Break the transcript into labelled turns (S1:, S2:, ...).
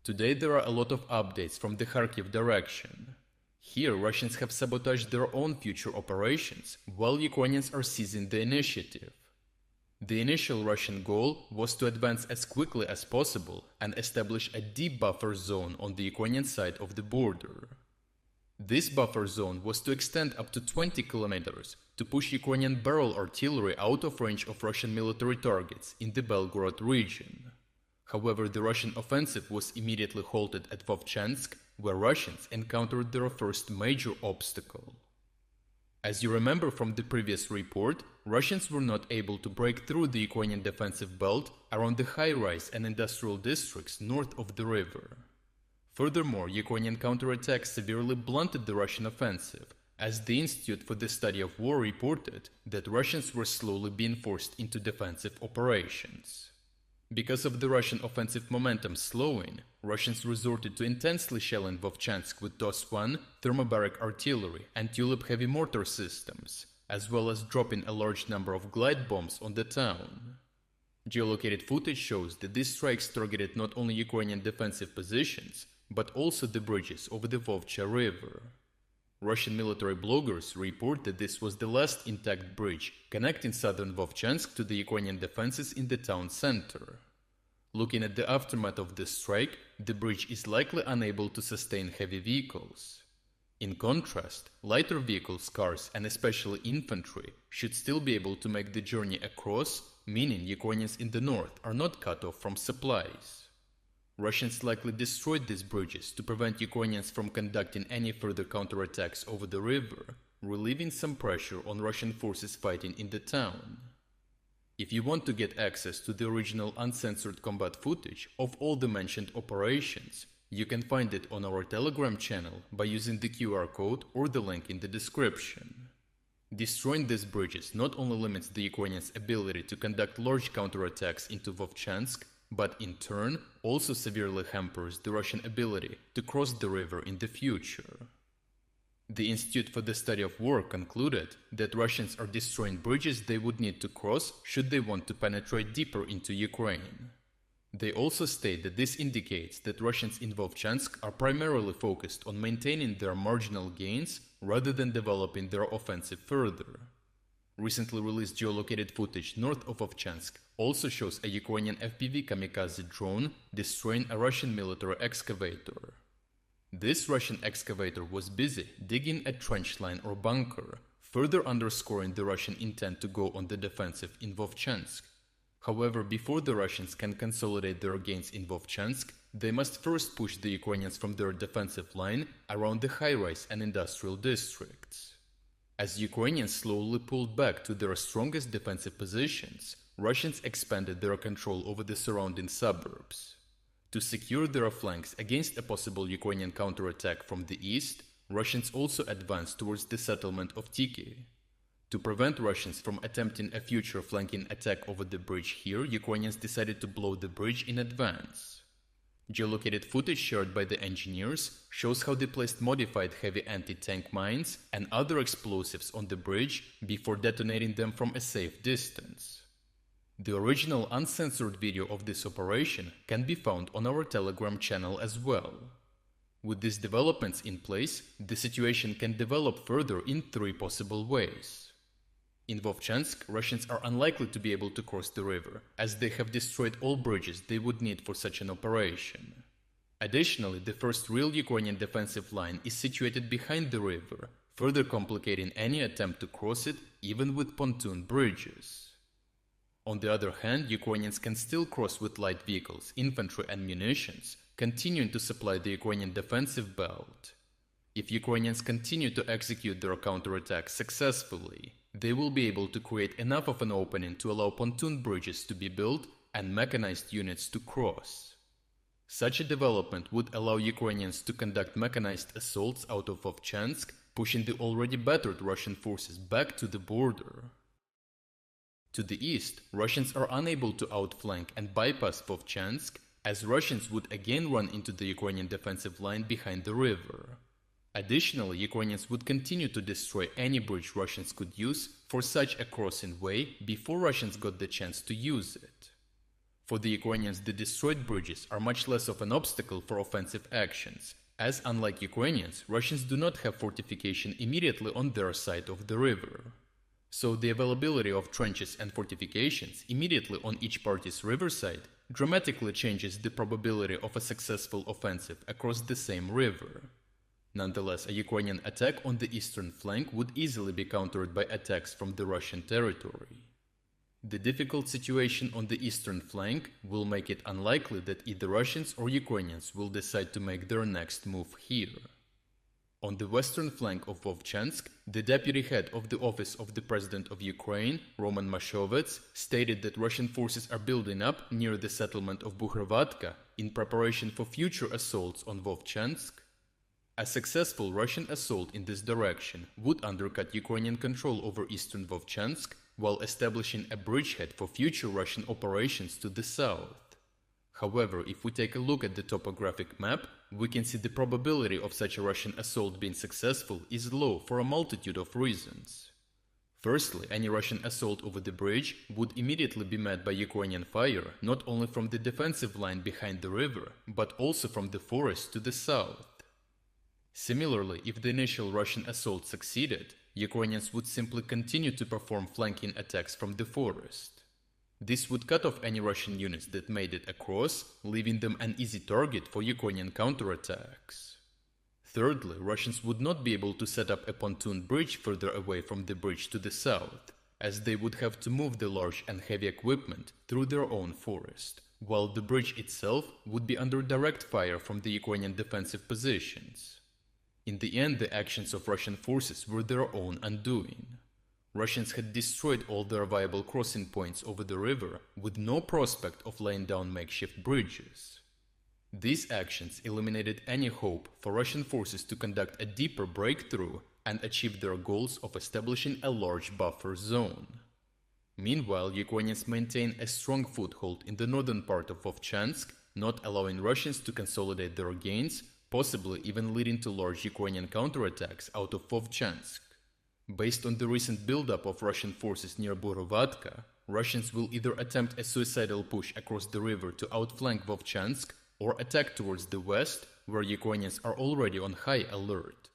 S1: Today there are a lot of updates from the Kharkiv direction. Here Russians have sabotaged their own future operations, while Ukrainians are seizing the initiative. The initial Russian goal was to advance as quickly as possible and establish a deep buffer zone on the Ukrainian side of the border. This buffer zone was to extend up to 20 kilometers to push Ukrainian barrel artillery out of range of Russian military targets in the Belgorod region. However, the Russian offensive was immediately halted at Vovchansk, where Russians encountered their first major obstacle. As you remember from the previous report, Russians were not able to break through the Ukrainian defensive belt around the high-rise and industrial districts north of the river. Furthermore, Ukrainian counterattack severely blunted the Russian offensive, as the Institute for the Study of War reported that Russians were slowly being forced into defensive operations. Because of the Russian offensive momentum slowing, Russians resorted to intensely shelling Vovchansk with TOS-1 thermobaric artillery and Tulip heavy mortar systems, as well as dropping a large number of glide bombs on the town. Geolocated footage shows that these strikes targeted not only Ukrainian defensive positions, but also the bridges over the Vovcha River. Russian military bloggers report that this was the last intact bridge connecting southern Vovchansk to the Ukrainian defenses in the town center. Looking at the aftermath of this strike, the bridge is likely unable to sustain heavy vehicles. In contrast, lighter vehicles, cars, and especially infantry should still be able to make the journey across, meaning Ukrainians in the north are not cut off from supplies. Russians likely destroyed these bridges to prevent Ukrainians from conducting any further counterattacks over the river, relieving some pressure on Russian forces fighting in the town. If you want to get access to the original uncensored combat footage of all the mentioned operations, you can find it on our Telegram channel by using the QR code or the link in the description. Destroying these bridges not only limits the Ukrainians' ability to conduct large counterattacks into Vovchansk, but in turn also severely hampers the Russian ability to cross the river in the future. The Institute for the Study of War concluded that Russians are destroying bridges they would need to cross should they want to penetrate deeper into Ukraine. They also state that this indicates that Russians in Vovchansk are primarily focused on maintaining their marginal gains rather than developing their offensive further. Recently released geolocated footage north of Vovchansk also shows a Ukrainian FPV kamikaze drone destroying a Russian military excavator. This Russian excavator was busy digging a trench line or bunker, further underscoring the Russian intent to go on the defensive in Vovchansk. However, before the Russians can consolidate their gains in Vovchansk, they must first push the Ukrainians from their defensive line around the high-rise and industrial districts. As Ukrainians slowly pulled back to their strongest defensive positions, Russians expanded their control over the surrounding suburbs. To secure their flanks against a possible Ukrainian counterattack from the east, Russians also advanced towards the settlement of Tiki. To prevent Russians from attempting a future flanking attack over the bridge here, Ukrainians decided to blow the bridge in advance. Geolocated footage shared by the engineers shows how they placed modified heavy anti-tank mines and other explosives on the bridge before detonating them from a safe distance. The original uncensored video of this operation can be found on our Telegram channel as well. With these developments in place, the situation can develop further in three possible ways. In Vovchansk, Russians are unlikely to be able to cross the river, as they have destroyed all bridges they would need for such an operation. Additionally, the first real Ukrainian defensive line is situated behind the river, further complicating any attempt to cross it, even with pontoon bridges. On the other hand, Ukrainians can still cross with light vehicles, infantry and munitions, continuing to supply the Ukrainian defensive belt. If Ukrainians continue to execute their counterattack successfully, they will be able to create enough of an opening to allow pontoon bridges to be built and mechanized units to cross. Such a development would allow Ukrainians to conduct mechanized assaults out of Vovchansk, pushing the already battered Russian forces back to the border. To the east, Russians are unable to outflank and bypass Vovchansk, as Russians would again run into the Ukrainian defensive line behind the river. Additionally, Ukrainians would continue to destroy any bridge Russians could use for such a crossing way before Russians got the chance to use it. For the Ukrainians, the destroyed bridges are much less of an obstacle for offensive actions, as unlike Ukrainians, Russians do not have fortification immediately on their side of the river. So the availability of trenches and fortifications immediately on each party's riverside dramatically changes the probability of a successful offensive across the same river. Nonetheless, a Ukrainian attack on the eastern flank would easily be countered by attacks from the Russian territory. The difficult situation on the eastern flank will make it unlikely that either Russians or Ukrainians will decide to make their next move here. On the western flank of Vovchansk, the deputy head of the office of the President of Ukraine, Roman Mashovets, stated that Russian forces are building up near the settlement of Bukhrovatka in preparation for future assaults on Vovchansk. A successful Russian assault in this direction would undercut Ukrainian control over eastern Vovchansk while establishing a bridgehead for future Russian operations to the south. However, if we take a look at the topographic map, we can see the probability of such a Russian assault being successful is low for a multitude of reasons. Firstly, any Russian assault over the bridge would immediately be met by Ukrainian fire not only from the defensive line behind the river, but also from the forest to the south. Similarly, if the initial Russian assault succeeded, Ukrainians would simply continue to perform flanking attacks from the forest. This would cut off any Russian units that made it across, leaving them an easy target for Ukrainian counterattacks. Thirdly, Russians would not be able to set up a pontoon bridge further away from the bridge to the south, as they would have to move the large and heavy equipment through their own forest, while the bridge itself would be under direct fire from the Ukrainian defensive positions. In the end, the actions of Russian forces were their own undoing. Russians had destroyed all their viable crossing points over the river with no prospect of laying down makeshift bridges. These actions eliminated any hope for Russian forces to conduct a deeper breakthrough and achieve their goals of establishing a large buffer zone. Meanwhile, Ukrainians maintain a strong foothold in the northern part of Vovchansk, not allowing Russians to consolidate their gains, possibly even leading to large Ukrainian counterattacks out of Vovchansk. Based on the recent buildup of Russian forces near Bukhrovatka, Russians will either attempt a suicidal push across the river to outflank Vovchansk or attack towards the west, where Ukrainians are already on high alert.